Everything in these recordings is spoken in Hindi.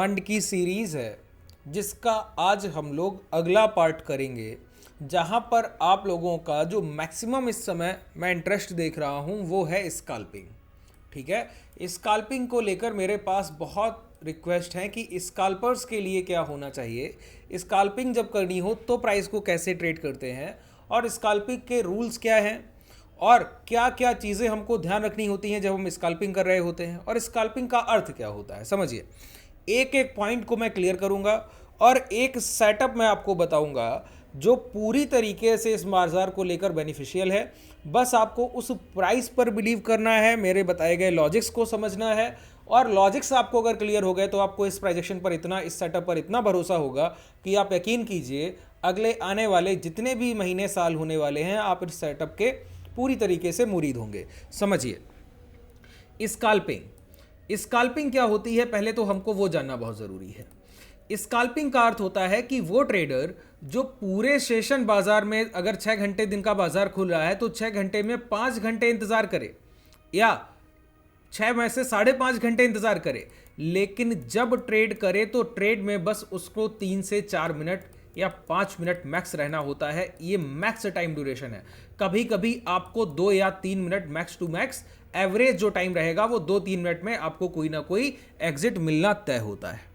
खंड की सीरीज है जिसका आज हम लोग अगला पार्ट करेंगे, जहां पर आप लोगों का जो मैक्सिमम इस समय मैं इंटरेस्ट देख रहा हूं वो है स्काल्पिंग। ठीक है, स्काल्पिंग को लेकर मेरे पास बहुत रिक्वेस्ट है कि स्काल्पर्स के लिए क्या होना चाहिए, स्काल्पिंग जब करनी हो तो प्राइस को कैसे ट्रेड करते हैं और स्काल्पिंग के रूल्स क्या हैं और क्या क्या चीज़ें हमको ध्यान रखनी होती हैं जब हम स्काल्पिंग कर रहे होते हैं और स्काल्पिंग का अर्थ क्या होता है। समझिए, एक एक पॉइंट को मैं क्लियर करूंगा और एक सेटअप मैं आपको बताऊंगा जो पूरी तरीके से इस बाजार को लेकर बेनिफिशियल है। बस आपको उस प्राइस पर बिलीव करना है, मेरे बताए गए लॉजिक्स को समझना है और लॉजिक्स आपको अगर क्लियर हो गए तो आपको इस प्रोजेक्शन पर इतना, इस सेटअप पर इतना भरोसा होगा कि आप यकीन कीजिए अगले आने वाले जितने भी महीने साल होने वाले हैं आप इस सेटअप के पूरी तरीके से मुरीद होंगे। समझिए, स्काल्पिंग क्या होती है, पहले तो हमको वो जानना बहुत ज़रूरी है। स्काल्पिंग का अर्थ होता है कि वो ट्रेडर जो पूरे सेशन बाजार में अगर 6 घंटे दिन का बाजार खुल रहा है तो 6 घंटे में 5 घंटे इंतज़ार करे या 6 में से 5.5 घंटे इंतज़ार करे, लेकिन जब ट्रेड करे तो ट्रेड में बस उसको 3 से 4 मिनट या 5 मिनट मैक्स रहना होता है। ये मैक्स टाइम ड्यूरेशन है। कभी कभी आपको 2 या 3 minute max to max, average जो टाइम रहेगा वो 2-3 मिनट में आपको कोई ना कोई एग्जिट मिलना तय होता है।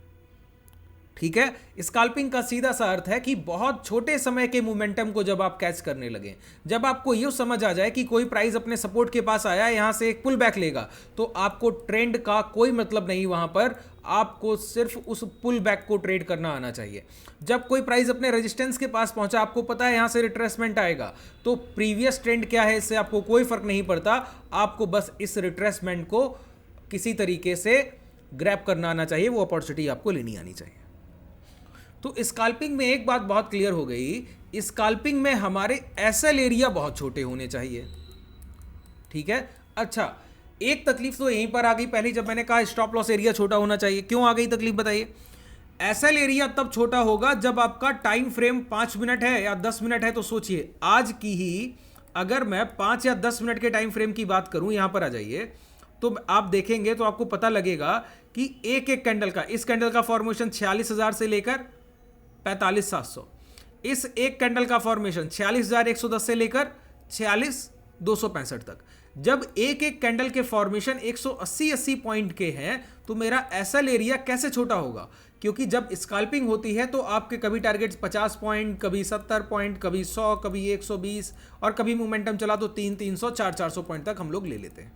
ठीक है, स्काल्पिंग का सीधा सा अर्थ है कि बहुत छोटे समय के मोमेंटम को जब आप कैच करने लगे, जब आपको ये समझ आ जाए कि कोई प्राइस अपने सपोर्ट के पास आया, यहां से एक पुल बैक लेगा, तो आपको ट्रेंड का कोई मतलब नहीं, वहां पर आपको सिर्फ उस पुल बैक को ट्रेड करना आना चाहिए। जब कोई प्राइस अपने रेजिस्टेंस के पास पहुंचा, आपको पता है यहां से रिट्रेसमेंट आएगा, तो प्रीवियस ट्रेंड क्या है इससे आपको कोई फर्क नहीं पड़ता, आपको बस इस रिट्रेसमेंट को किसी तरीके से ग्रैब करना आना चाहिए, वो अपॉर्चुनिटी आपको लेनी आनी चाहिए। तो स्काल्पिंग में एक बात बहुत क्लियर हो गई, स्काल्पिंग में हमारे एसएल एरिया बहुत छोटे होने चाहिए। ठीक है, अच्छा, एक तकलीफ तो यहीं पर आ गई पहले जब मैंने कहा स्टॉप लॉस एरिया छोटा होना चाहिए। क्यों आ गई तकलीफ बताइए? एसएल एरिया तब छोटा होगा जब आपका टाइम फ्रेम 5 मिनट है या 10 मिनट है। तो सोचिए, आज की ही अगर मैं 5 या 10 मिनट के टाइम फ्रेम की बात करूं, यहां पर आ जाइए, तो आप देखेंगे तो आपको पता लगेगा कि एक एक कैंडल का, इस कैंडल का फॉर्मेशन 46,000 से लेकर 45,700, इस एक कैंडल का फॉर्मेशन 46,110 से लेकर 46,265 तक। जब एक एक कैंडल के फॉर्मेशन 180 पॉइंट के हैं तो मेरा एसएल एरिया कैसे छोटा होगा? क्योंकि जब स्काल्पिंग होती है तो आपके कभी टारगेट्स 50 पॉइंट, कभी 70 पॉइंट, कभी 100, कभी 120 और कभी मोमेंटम चला तो 300, 400 पॉइंट तक हम लोग ले लेते हैं।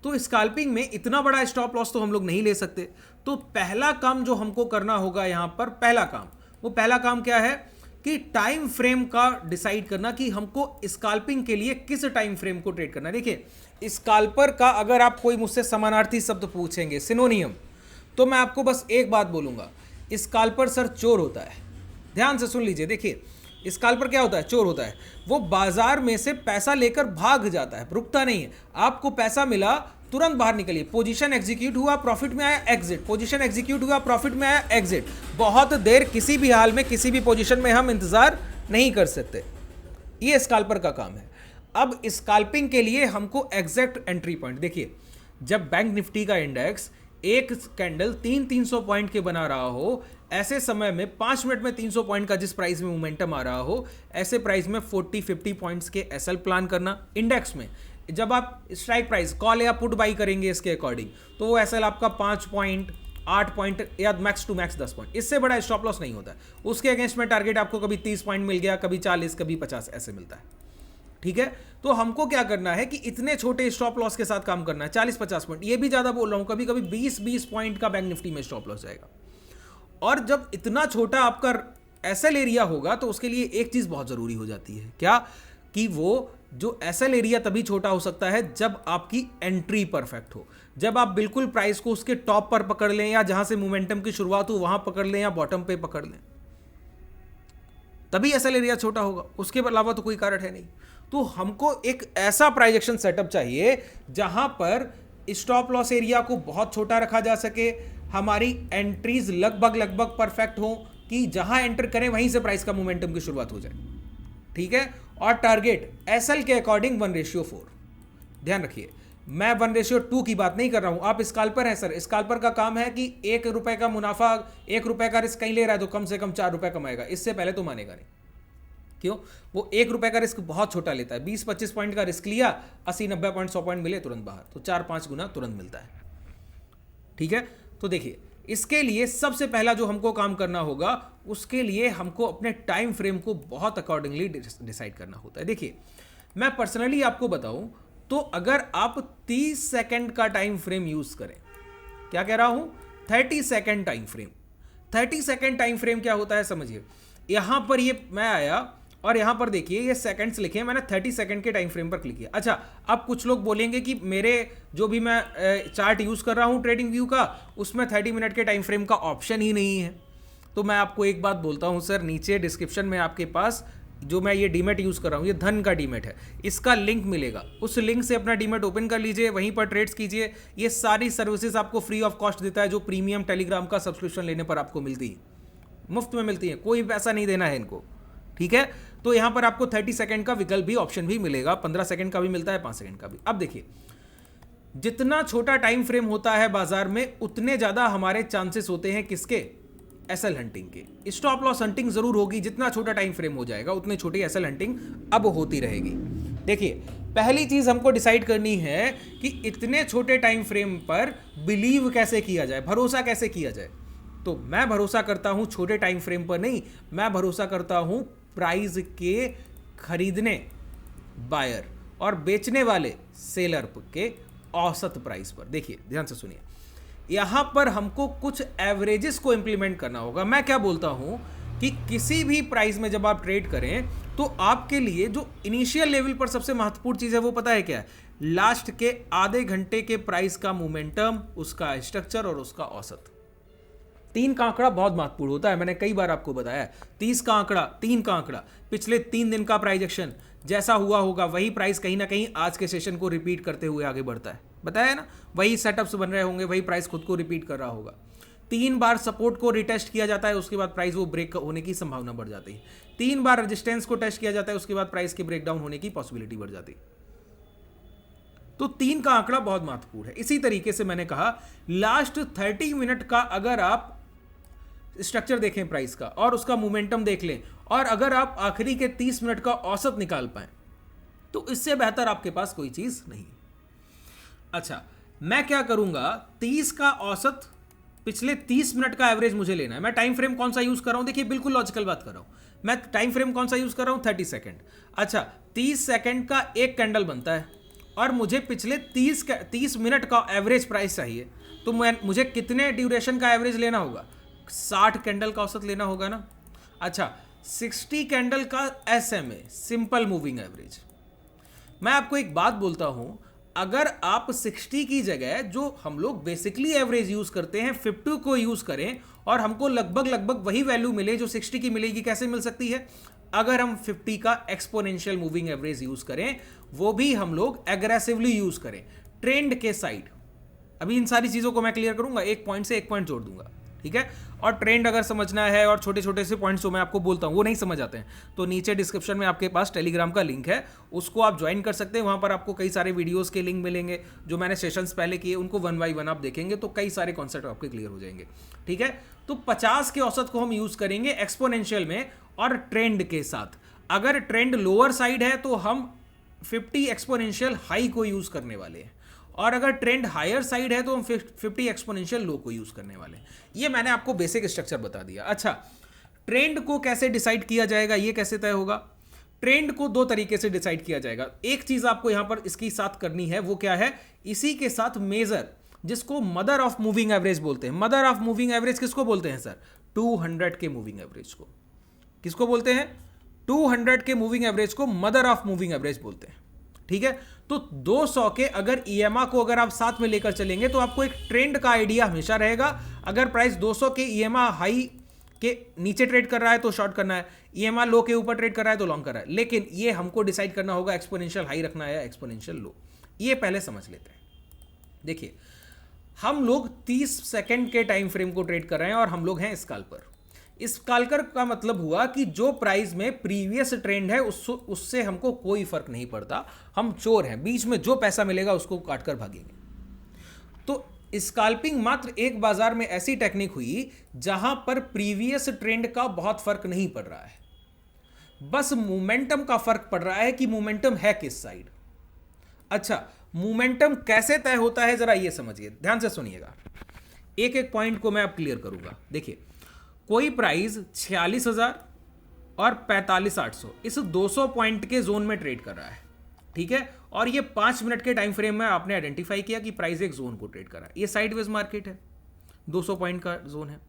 तो स्काल्पिंग में इतना बड़ा स्टॉप लॉस तो हम लोग नहीं ले सकते। तो पहला काम जो हमको करना होगा यहां पर, पहला काम क्या है कि टाइम फ्रेम का डिसाइड करना कि हमको स्काल्पिंग के लिए किस टाइम फ्रेम को ट्रेड करना है। देखिए, स्काल्पर का अगर आप कोई मुझसे समानार्थी शब्द पूछेंगे, सिनोनियम, तो मैं आपको बस एक बात बोलूंगा, स्काल्पर सर चोर होता है। ध्यान से सुन लीजिए, देखिए स्काल्पर क्या होता है? चोर होता है। वो बाजार में से पैसा लेकर भाग जाता है, रुकता नहीं है। आपको पैसा मिला, तुरंत बाहर निकलिए। पोजीशन एग्जीक्यूट हुआ, प्रॉफिट में आया, एग्जिट। पोजीशन एग्जीक्यूट हुआ, प्रॉफिट में आया, एग्जिट। बहुत देर किसी भी हाल में किसी भी पोजीशन में हम इंतजार नहीं कर सकते। ये स्काल्पर का काम है। अब स्काल्पिंग के लिए हमको एग्जैक्ट एंट्री पॉइंट, देखिए जब बैंक निफ्टी का इंडेक्स एक कैंडल 300 पॉइंट के बना रहा हो, ऐसे समय में 5 मिनट में 300 पॉइंट का जिस प्राइस में मोमेंटम आ रहा हो, ऐसे प्राइस में 40-50 पॉइंट्स के एसएल प्लान करना। इंडेक्स में जब आप स्ट्राइक प्राइस कॉल या पुट बाई करेंगे इसके अकॉर्डिंग, तो वो एसएल आपका 5 पॉइंट, 8 पॉइंट या मैक्स टू मैक्स 10 पॉइंट, इससे बड़ा स्टॉप लॉस नहीं होता है। उसके अगेंस्ट में टारगेट आपको कभी 30 पॉइंट मिल गया, कभी 40, कभी 50 ऐसे मिलता है। ठीक है, तो हमको क्या करना है कि इतने छोटे स्टॉप लॉस के साथ काम करना है। 40-50 पॉइंट, ये भी ज्यादा बोल रहा हूं, कभी कभी 20-20 पॉइंट का बैंक निफ्टी में स्टॉप लॉस जाएगा। और जब इतना छोटा आपका एसएल एरिया होगा तो उसके लिए एक चीज बहुत जरूरी हो जाती है, क्या? कि वो जो एसएल एरिया तभी छोटा हो सकता है जब आपकी एंट्री परफेक्ट हो, जब आप बिल्कुल प्राइस को उसके टॉप पर पकड़ लें या जहां से मोमेंटम की शुरुआत हो वहां पकड़ लें या बॉटम पे पकड़ लें, तभी एसएल एरिया छोटा होगा। उसके अलावा तो कोई कारण है नहीं। तो हमको एक ऐसा प्राइजेक्शन सेटअप चाहिए जहां पर स्टॉप लॉस एरिया को बहुत छोटा रखा जा सके, हमारी एंट्रीज लगभग परफेक्ट हो कि जहां एंटर करें वहीं से प्राइस का मोमेंटम की शुरुआत हो जाए। ठीक है, और टारगेट एसएल के अकॉर्डिंग 1:4। ध्यान रखिए, मैं 1:2 की बात नहीं कर रहा हूं। आप स्काल्पर है सर, स्काल्पर का काम है कि 1 रुपए का मुनाफा, 1 रुपए का रिस्क कहीं ले रहा है तो कम से कम 4 रुपए कमाएगा, इससे पहले तो मानेगा नहीं। क्यों? वो 1 रुपए का रिस्क बहुत छोटा लेता है। 20-25 पॉइंट का रिस्क लिया, 80-90 पॉइंट 100 पॉइंट मिले तुरंत बाहर, तो 4-5 गुना तुरंत मिलता है। ठीक है, तो देखिए इसके लिए सबसे पहला जो हमको काम करना होगा, उसके लिए हमको अपने टाइम फ्रेम को बहुत अकॉर्डिंगली डिसाइड करना होता है। देखिए मैं पर्सनली आपको बताऊं तो अगर आप 30 सेकंड का टाइम फ्रेम यूज करें, क्या कह रहा हूं, 30 second time frame. 30 second time frame क्या होता है समझिए, यहां पर ये मैं आया और यहां पर देखिए ये सेकंड्स लिखे हैं, मैंने 30 सेकंड के टाइम फ्रेम पर क्लिक किया। अच्छा, अब कुछ लोग बोलेंगे कि मेरे जो भी मैं चार्ट यूज कर रहा हूं ट्रेडिंग व्यू का, उसमें 30 मिनट के टाइम फ्रेम का ऑप्शन ही नहीं है। तो मैं आपको एक बात बोलता हूं सर, नीचे डिस्क्रिप्शन में आपके पास जो मैं ये डीमेट यूज कर रहा हूं, ये धन का डीमेट है, इसका लिंक मिलेगा, उस लिंक से अपना डीमेट ओपन कर लीजिए, वहीं पर ट्रेड्स कीजिए। ये सारी सर्विसेज आपको फ्री ऑफ कॉस्ट देता है, जो प्रीमियम टेलीग्राम का सब्सक्रिप्शन लेने पर आपको मिलती है, मुफ्त में मिलती है, कोई पैसा नहीं देना है इनको। ठीक है, तो यहां पर आपको 30 सेकंड का विकल्प भी, ऑप्शन भी मिलेगा, 15 सेकंड का भी मिलता है, 5 सेकंड का भी। अब देखिए जितना छोटा टाइम फ्रेम होता है बाजार में, उतने ज्यादा हमारे चांसेस होते हैं किसके, एसएल हंटिंग के। स्टॉप लॉस हंटिंग जरूर होगी, जितना छोटा टाइम फ्रेम हो जाएगा उतनी छोटी एसएल हंटिंग अब होती रहेगी। देखिए पहली चीज हमको डिसाइड करनी है कि इतने छोटे टाइम फ्रेम पर बिलीव कैसे किया जाए, भरोसा कैसे किया जाए। तो मैं भरोसा करता हूं छोटे टाइम फ्रेम पर नहीं, मैं भरोसा करता हूं प्राइस के खरीदने बायर और बेचने वाले सेलर के औसत प्राइस पर। देखिए ध्यान से सुनिए, यहां पर हमको कुछ एवरेजेस को इंप्लीमेंट करना होगा। मैं क्या बोलता हूं कि किसी भी प्राइस में जब आप ट्रेड करें तो आपके लिए जो इनिशियल लेवल पर सबसे महत्वपूर्ण चीज है वो पता है क्या है, लास्ट के आधे घंटे के प्राइस का मोमेंटम, उसका स्ट्रक्चर और उसका औसत। 3 का आंकड़ा बहुत महत्वपूर्ण होता है, मैंने कई बार आपको बताया। 30 का आंकड़ा, 3 का आंकड़ा, पिछले 3 दिन का प्राइस एक्शन जैसा हुआ होगा वही प्राइस कहीं ना कहीं आज के सेशन को रिपीट करते हुए आगे बढ़ता है, बताया ना, वही सेटअप्स बन रहे होंगे, वही प्राइस खुद को रिपीट कर रहा होगा। 3 बार सपोर्ट को रिटेस्ट किया जाता है, उसके बाद प्राइस वो ब्रेक होने की संभावना बढ़ जाती है। 3 बार रेजिस्टेंस को टेस्ट किया जाता है, उसके बाद प्राइस के ब्रेकडाउन होने की पॉसिबिलिटी बढ़ जाती है। तो 3 का आंकड़ा बहुत महत्वपूर्ण है। इसी तरीके से मैंने कहा लास्ट 30 मिनट का अगर आप स्ट्रक्चर देखें प्राइस का और उसका मोमेंटम देख लें, और अगर आप आखिरी के 30 मिनट का औसत निकाल पाए, तो इससे बेहतर आपके पास कोई चीज नहीं। अच्छा, मैं क्या करूंगा, 30 का औसत, पिछले 30 मिनट का एवरेज मुझे लेना है। मैं टाइम फ्रेम कौन सा यूज कर रहा हूं, देखिए बिल्कुल लॉजिकल बात कर रहा हूं, मैं टाइम फ्रेम कौन सा यूज कर रहा हूं, 30 सेकंड। अच्छा, 30 सेकंड का एक कैंडल बनता है और मुझे पिछले 30 मिनट का एवरेज प्राइस चाहिए, तो मुझे कितने ड्यूरेशन का एवरेज लेना होगा, 60 कैंडल का औसत लेना होगा ना। अच्छा, 60 कैंडल का SMA, सिंपल मूविंग एवरेज। मैं आपको एक बात बोलता हूं, अगर आप 60 की जगह जो हम लोग बेसिकली एवरेज यूज करते हैं 50 को यूज करें और हमको लगभग वही वैल्यू मिले जो 60 की मिलेगी, कैसे मिल सकती है, अगर हम 50 का एक्सपोनेंशियल मूविंग एवरेज यूज करें, वो भी हम लोग एग्रेसिवली यूज करें ट्रेंड के साइड। अभी इन सारी चीजों को मैं क्लियर करूंगा, एक पॉइंट से एक पॉइंट जोड़ दूंगा, ठीक है। और ट्रेंड अगर समझना है और छोटे छोटे से पॉइंट्स जो मैं आपको बोलता हूं वो नहीं समझ आते हैं, तो नीचे डिस्क्रिप्शन में आपके पास टेलीग्राम का लिंक है, उसको आप ज्वाइन कर सकते हैं। वहां पर आपको कई सारे वीडियोस के लिंक मिलेंगे, जो मैंने सेशंस पहले किए उनको 1 बाय 1 आप देखेंगे तो कई सारे कॉन्सेप्ट आपके क्लियर हो जाएंगे, ठीक है। तो 50 के औसत को हम यूज करेंगे एक्सपोनेंशियल में और ट्रेंड के साथ। अगर ट्रेंड लोअर साइड है तो हम 50 एक्सपोनेंशियल हाई को यूज करने वाले हैं, और अगर ट्रेंड हायर साइड है तो हम 50 एक्सपोनेंशियल लो को यूज करने वाले हैं। ये मैंने आपको बेसिक स्ट्रक्चर बता दिया। अच्छा, ट्रेंड को कैसे डिसाइड किया जाएगा, ये कैसे तय होगा, ट्रेंड को 2 तरीके से डिसाइड किया जाएगा। एक चीज आपको यहां पर इसकी साथ करनी है, वो क्या है, इसी के साथ मेजर, जिसको मदर ऑफ मूविंग एवरेज बोलते हैं। मदर ऑफ मूविंग एवरेज किसको बोलते हैं सर, 200 के मूविंग एवरेज को। किसको बोलते हैं, 200 के मूविंग एवरेज को मदर ऑफ मूविंग एवरेज बोलते हैं, ठीक है। तो 200 के अगर EMA को अगर आप साथ में लेकर चलेंगे तो आपको एक ट्रेंड का आइडिया हमेशा रहेगा। अगर प्राइस 200 के EMA हाई के नीचे ट्रेड कर रहा है तो शॉर्ट करना है, EMA लो के ऊपर ट्रेड कर रहा है तो लॉन्ग कर रहा है, लेकिन ये हमको डिसाइड करना होगा एक्सपोनेंशियल हाई रखना है या एक्सपोनेंशियल लो, ये पहले समझ लेते हैं। देखिए, हम लोग 30 सेकंड के टाइम फ्रेम को ट्रेड कर रहे हैं और हम लोग हैं स्काल्पर। इस कालकर का मतलब हुआ कि जो प्राइस में प्रीवियस ट्रेंड है उससे हमको कोई फर्क नहीं पड़ता, हम चोर हैं, बीच में जो पैसा मिलेगा उसको काट कर भागेंगे। तो स्कैल्पिंग मात्र एक बाजार में ऐसी टेक्निक हुई जहां पर प्रीवियस ट्रेंड का बहुत फर्क नहीं पड़ रहा है, बस मोमेंटम का फर्क पड़ रहा है कि मोमेंटम है किस साइड। अच्छा, मोमेंटम कैसे तय होता है जरा ये समझिए, ध्यान से सुनिएगा, एक एक पॉइंट को मैं अब क्लियर करूंगा। देखिए, कोई प्राइस 46,000 और 45,800 इस 200 पॉइंट के जोन में ट्रेड कर रहा है, ठीक है, और ये 5 मिनट के टाइम फ्रेम में आपने आइडेंटिफाई किया कि प्राइस एक जोन को ट्रेड कर रहा है। ये साइडवेज मार्केट है, 200 पॉइंट का जोन है।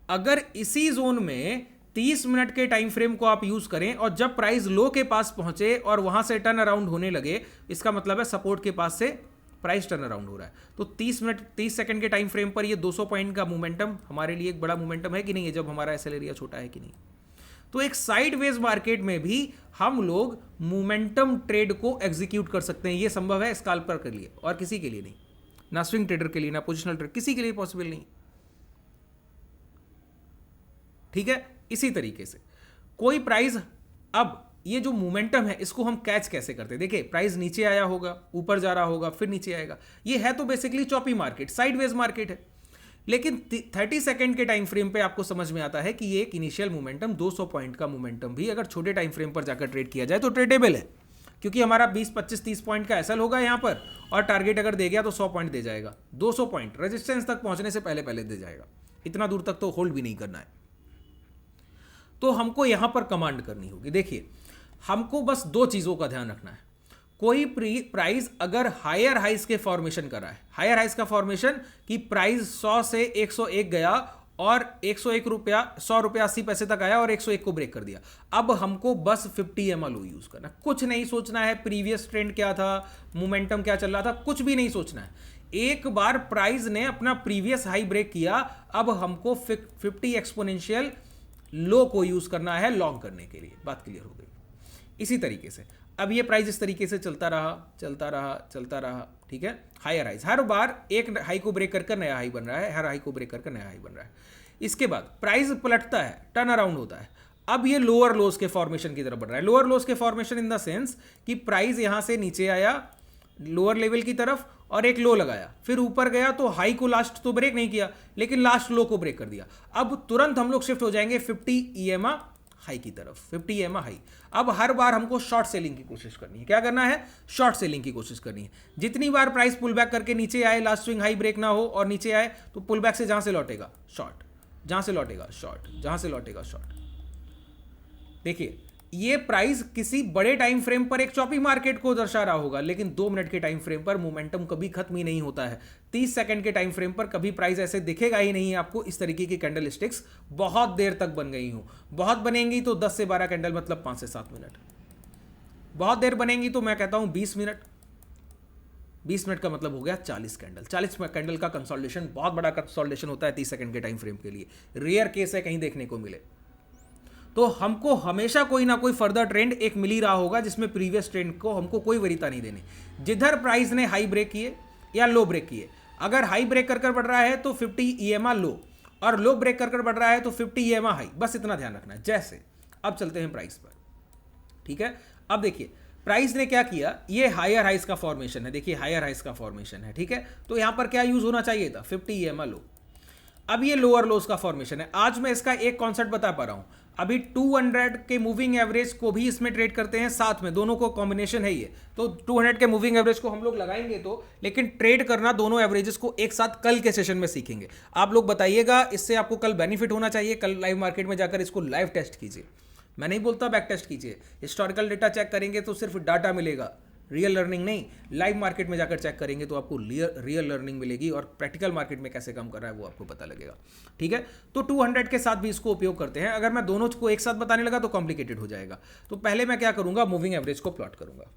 अगर इसी जोन में 30 मिनट के टाइम फ्रेम को आप यूज करें और जब प्राइस लो के पास पहुंचे और वहां से टर्न अराउंड होने लगे, इसका मतलब है सपोर्ट के पास से प्राइस टर्न अराउंड हो रहा है। तो 30 सेकंड के टाइम फ्रेम पर ये 200 पॉइंट का मोमेंटम हमारे लिए एक बड़ा मोमेंटम है कि नहीं है, जब हमारा एसएल एरिया छोटा है कि नहीं। तो एक साइडवेज मार्केट में भी हम लोग मोमेंटम ट्रेड को एग्जीक्यूट कर सकते हैं, ये संभव है स्कैल्पर के लिए और किसी के लिए नहीं, ना स्विंग ट्रेडर के लिए, ना पोजिशनल ट्रेडर, किसी के लिए पॉसिबल नहीं, ठीक है। इसी तरीके से कोई प्राइस, अब ये जो मोमेंटम है इसको हम कैच कैसे करते हैं, देखिए प्राइस नीचे आया होगा, ऊपर जा रहा होगा, फिर नीचे आएगा, ये है तो basically choppy market, sideways market है। लेकिन 30 सेकंड के टाइम फ्रेम पे आपको समझ में आता है कि ये एक इनिशियल मोमेंटम 200 पॉइंट का मोमेंटम भी अगर छोटे टाइम फ्रेम पर जाकर ट्रेड किया जाए तो ट्रेडेबल है, क्योंकि हमारा 20, 25, 30 पॉइंट का एसएल होगा यहाँ पर, और टारगेट अगर दे गया तो 100 पॉइंट दे जाएगा, 200 पॉइंट रेजिस्टेंस तक पहुंचने से पहले पहले दे जाएगा, इतना दूर तक तो होल्ड भी नहीं करना है। तो हमको यहां पर कमांड करनी होगी। देखिए, हमको बस 2 चीजों का ध्यान रखना है। कोई प्राइस अगर हायर हाइस के फॉर्मेशन कर रहा है, हायर हाइस का फॉर्मेशन कि प्राइस 100 से 101 गया और 101 रुपया, 100 रुपया 80 पैसे तक आया और 101 को ब्रेक कर दिया, अब हमको बस 50 EMA लो यूज करना, कुछ नहीं सोचना है प्रीवियस ट्रेंड क्या था, मोमेंटम क्या चल रहा था, कुछ भी नहीं सोचना है। एक बार प्राइस ने अपना प्रीवियस हाई ब्रेक किया, अब हमको 50 एक्सपोनेंशियल लो को यूज करना है लॉन्ग करने के लिए। बात क्लियर हो गई। इसी तरीके से अब ये प्राइस इस तरीके से चलता रहा चलता रहा चलता रहा, ठीक है, हायर हाइज, हर बार एक हाई को ब्रेक करके नया हाई बन रहा है, हर हाई को ब्रेक करके नया हाई बन रहा है। इसके बाद प्राइस पलटता है, टर्न अराउंड होता है, अब ये लोअर लोज के फॉर्मेशन की तरफ बढ़ रहा है। लोअर लोज के फॉर्मेशन इन द सेंस कि प्राइस यहां से नीचे आया लोअर लेवल की तरफ और एक लो लगाया, फिर ऊपर गया तो हाई को लास्ट तो ब्रेक नहीं किया लेकिन लास्ट लो को ब्रेक कर दिया। अब तुरंत हम लोग शिफ्ट हो जाएंगे 50 EMA हाई की तरफ, 50 EMA हाई। अब हर बार हमको शॉर्ट सेलिंग की कोशिश करनी है। क्या करना है? शॉर्ट सेलिंग की कोशिश करनी है। जितनी बार प्राइस पुल बैक करके नीचे आए, लास्ट स्विंग हाई ब्रेक ना हो और नीचे आए तो पुल बैक से जहां से लौटेगा शॉर्ट, जहां से लौटेगा शॉर्ट, जहां से लौटेगा शॉर्ट। देखिए, ये प्राइस किसी बड़े टाइम फ्रेम पर एक चॉपी मार्केट को दर्शा रहा होगा, लेकिन 2 मिनट के टाइम फ्रेम पर मोमेंटम कभी खत्म ही नहीं होता है। 30 सेकंड के टाइम फ्रेम पर कभी प्राइस ऐसे दिखेगा ही नहीं आपको। इस तरीके की कैंडल स्टिक्स बहुत देर तक बन गई हूं, बहुत बनेंगी तो 10 से 12 कैंडल, मतलब 5 से 7 मिनट। बहुत देर बनेंगी तो मैं कहता हूं 20 मिनट। 20 मिनट का मतलब हो गया 40 कैंडल। 40 कैंडल का कंसोलिडेशन बहुत बड़ा कंसोलिडेशन होता है 30 सेकंड के टाइम फ्रेम के लिए। रेयर केस है कहीं देखने को मिले। तो हमको हमेशा कोई ना कोई फर्दर ट्रेंड एक मिल ही रहा होगा जिसमें प्रीवियस ट्रेंड को हमको कोई वरीयता नहीं देनी। जिधर प्राइस ने हाई ब्रेक किए या लो ब्रेक किए, अगर हाई ब्रेक कर बढ़ रहा है तो 50 EMA लो, और लो ब्रेक कर बढ़ रहा है तो 50 EMA हाई, बस इतना ध्यान रखना है। जैसे अब चलते हैं प्राइस पर, ठीक है। अब देखिए प्राइस ने क्या किया, ये हायर हाइस का फॉर्मेशन है, देखिए हायर हाइस का फॉर्मेशन है, ठीक है। तो यहां पर क्या यूज होना चाहिए था? 50 EMA लो। अब ये लोअर लोस का फॉर्मेशन है। आज मैं इसका एक कॉन्सेप्ट बता पा रहा हूं। अभी 200 के मूविंग एवरेज को भी इसमें ट्रेड करते हैं साथ में, दोनों को कॉम्बिनेशन है ये। तो 200 के मूविंग एवरेज को हम लोग लगाएंगे तो, लेकिन ट्रेड करना दोनों एवरेजेस को एक साथ कल के सेशन में सीखेंगे। आप लोग बताइएगा, इससे आपको कल बेनिफिट होना चाहिए। कल लाइव मार्केट में जाकर इसको लाइव टेस्ट कीजिए। मैं नहीं बोलता बैक टेस्ट कीजिए, हिस्टोरिकल डेटा चेक करेंगे तो सिर्फ डाटा मिलेगा, रियल लर्निंग नहीं। लाइव मार्केट में जाकर चेक करेंगे तो आपको रियल लर्निंग मिलेगी और प्रैक्टिकल मार्केट में कैसे काम कर रहा है वो आपको पता लगेगा, ठीक है। तो 200 के साथ भी इसको उपयोग करते हैं। अगर मैं दोनों को एक साथ बताने लगा तो कॉम्प्लिकेटेड हो जाएगा। तो पहले मैं क्या करूंगा, मूविंग एवरेज को प्लॉट करूंगा।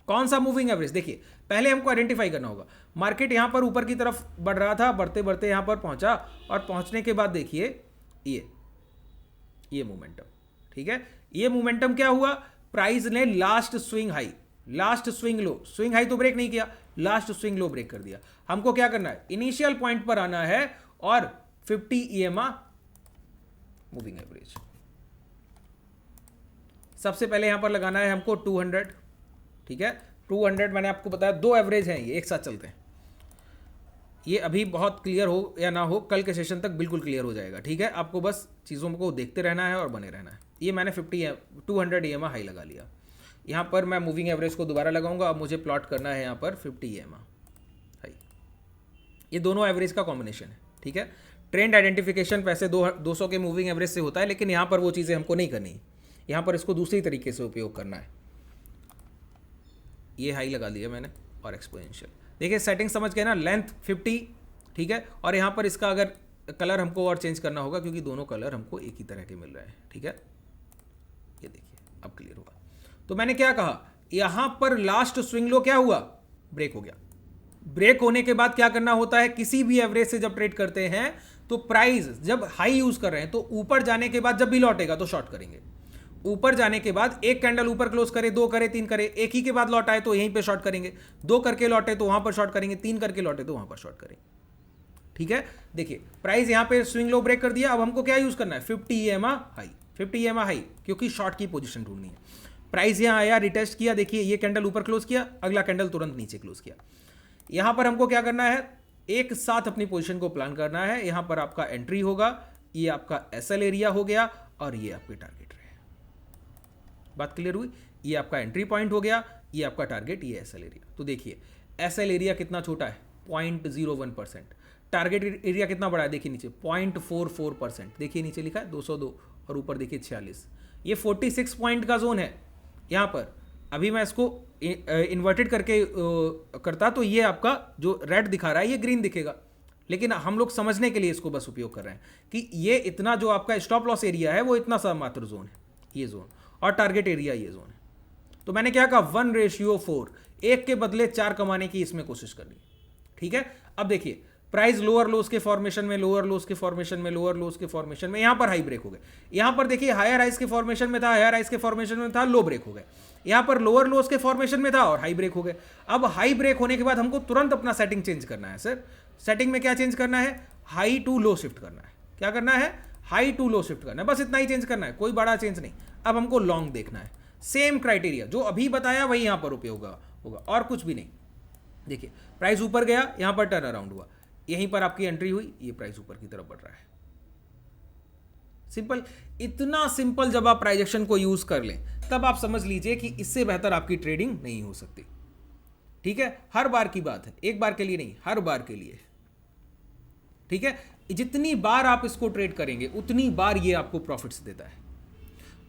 कौन सा मूविंग एवरेज? देखिए पहले हमको आइडेंटिफाई करना होगा। मार्केट यहां पर ऊपर की तरफ बढ़ रहा था, बढ़ते बढ़ते यहां पर पहुंचा, और पहुंचने के बाद देखिए ये मोमेंटम, ठीक है। ये मोमेंटम क्या हुआ, प्राइस ने last swing high, last swing low, swing high तो ब्रेक नहीं किया, लास्ट स्विंग लो ब्रेक कर दिया। हमको क्या करना है, इनिशियल पॉइंट पर आना है और 50 EMA मूविंग एवरेज। सबसे पहले यहां पर लगाना है हमको 200, ठीक है। 200 मैंने आपको बताया, दो एवरेज हैं ये, एक साथ चलते हैं। ये अभी बहुत क्लियर हो या ना हो, कल के सेशन तक बिल्कुल क्लियर हो जाएगा, ठीक है। आपको बस चीज़ों को देखते रहना है और बने रहना है। ये मैंने 200 EMA हाई लगा लिया। यहाँ पर मैं मूविंग एवरेज को दोबारा लगाऊंगा। अब मुझे प्लॉट करना है यहाँ पर 50 EMA हाई। ये दोनों एवरेज का कॉम्बिनेशन है, ठीक है। ट्रेंड आइडेंटिफिकेशन वैसे 200 के मूविंग एवरेज से होता है, लेकिन यहाँ पर वो चीज़ें हमको नहीं करनी। यहाँ पर इसको दूसरी तरीके से उपयोग करना है। ये हाई लगा लिया मैंने और एक्सपोनेंशियल। देखिए सेटिंग समझ गए ना, लेंथ 50, ठीक है। और यहाँ पर इसका अगर कलर हमको और चेंज करना होगा, क्योंकि दोनों कलर हमको एक ही तरह के मिल रहे हैं, ठीक है। ये देखिए अब क्लियर हुआ। तो मैंने क्या कहा, यहाँ पर लास्ट स्विंग लो क्या हुआ, ब्रेक हो गया। ब्रेक होने के बाद क्या करना होता है, किसी भी एवरेज से जब ट्रेड करते हैं तो प्राइस जब हाई यूज कर रहे हैं तो ऊपर जाने के बाद जब भी लौटेगा तो शॉर्ट करेंगे। ऊपर जाने के बाद एक कैंडल ऊपर क्लोज करे, दो करे, तीन करे, एक ही के बाद लौट आए तो यहीं पे शॉर्ट करेंगे, दो करके लौटे तो वहां पर शॉर्ट करेंगे, तीन करके लौटे तो वहां पर शॉर्ट करेंगे, ठीक है। देखिए प्राइस यहां पे स्विंग लो ब्रेक कर दिया। अब हमको क्या यूज करना है, 50 EMA हाई, 50 EMA हाई, क्योंकि शॉर्ट की पोजीशन ढूंढनी है। प्राइस यहां आया, रिटेस्ट किया, देखिए ये कैंडल ऊपर क्लोज किया, अगला कैंडल तुरंत नीचे क्लोज किया। यहां पर हमको क्या करना है, एक साथ अपनी पोजीशन को प्लान करना है। यहां पर आपका एंट्री होगा, ये आपका SL एरिया हो गया और ये आपके टारगेट रहे। बात क्लियर हुई। ये आपका एंट्री पॉइंट हो गया, ये आपका टारगेट, ये SL एरिया। तो देखिए SL एरिया कितना छोटा है, 0.01%। टारगेट एरिया कितना बड़ा है, देखिए नीचे 0.44%। देखिए नीचे लिखा है 202 और ऊपर देखिए 46। ये 46 पॉइंट का जोन है। यहाँ पर अभी मैं इसको इन्वर्टेड करके करता तो ये आपका जो रेड दिखा रहा है ये ग्रीन दिखेगा, लेकिन हम लोग समझने के लिए इसको बस उपयोग कर रहे हैं कि ये इतना जो आपका स्टॉप लॉस एरिया है वो इतना सा मात्र जोन है, ये जोन, और टारगेट एरिया ये जोन है। तो मैंने क्या कहा, 1:4, एक के बदले 4 कमाने की इसमें कोशिश करनी, ठीक है। अब देखिए प्राइस लोअर लोस के फॉर्मेशन में, लोअर लोस के फॉर्मेशन में, लोअर लोस के फॉर्मेशन में, यहां पर हाई ब्रेक हो गए। यहां पर देखिए हायर राइज के फॉर्मेशन में था, हायर राइज के फॉर्मेशन में था, लो ब्रेक हो गए। यहां पर लोअर लोस के फॉर्मेशन में था और हाई ब्रेक हो गए। अब हाई ब्रेक होने के बाद हमको तुरंत अपना सेटिंग चेंज करना है। सर सेटिंग में क्या चेंज करना है, हाई टू लो शिफ्ट करना है। क्या करना है, हाई टू लो शिफ्ट करना है, बस इतना ही चेंज करना है, कोई बड़ा चेंज नहीं। अब हमको लॉन्ग देखना है, सेम क्राइटेरिया जो अभी बताया वही यहां पर उपयोग होगा और कुछ भी नहीं। देखिए प्राइस ऊपर गया, यहां पर टर्न अराउंड हुआ, यहीं पर आपकी एंट्री हुई, ये प्राइस ऊपर की तरफ बढ़ रहा है। सिंपल, इतना सिंपल जब आप प्राइस एक्शन को यूज कर लें तब आप समझ लीजिए कि इससे बेहतर आपकी ट्रेडिंग नहीं हो सकती, ठीक है। हर बार की बात है, एक बार के लिए नहीं, हर बार के लिए, ठीक है। जितनी बार आप इसको ट्रेड करेंगे उतनी बार ये आपको प्रॉफिट्स देता है।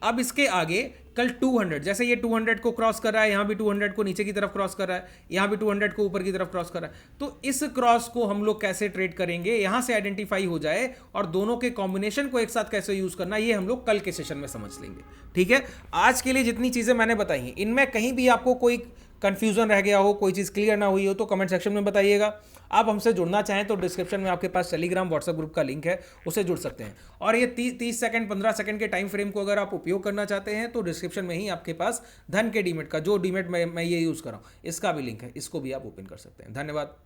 अब इसके आगे कल 200, जैसे ये 200 को क्रॉस कर रहा है, यहां भी 200 को नीचे की तरफ क्रॉस कर रहा है, यहां भी 200 को ऊपर की तरफ क्रॉस कर रहा है। तो इस क्रॉस को हम लोग कैसे ट्रेड करेंगे, यहां से आइडेंटिफाई हो जाए, और दोनों के कॉम्बिनेशन को एक साथ कैसे यूज करना, ये हम लोग कल के सेशन में समझ लेंगे, ठीक है। आज के लिए जितनी चीजें मैंने बताई हैं, इनमें कहीं भी आपको कोई कंफ्यूजन रह गया हो, कोई चीज़ क्लियर ना हुई हो तो कमेंट सेक्शन में बताइएगा। आप हमसे जुड़ना चाहें तो डिस्क्रिप्शन में आपके पास टेलीग्राम व्हाट्सएप ग्रुप का लिंक है, उससे जुड़ सकते हैं। और ये 30 सेकंड 15 सेकंड के टाइम फ्रेम को अगर आप उपयोग करना चाहते हैं तो डिस्क्रिप्शन में ही आपके पास धन के डीमेट का, जो डीमेट मैं ये यूज़ कर रहा हूँ, इसका भी लिंक है, इसको भी आप ओपन कर सकते हैं। धन्यवाद।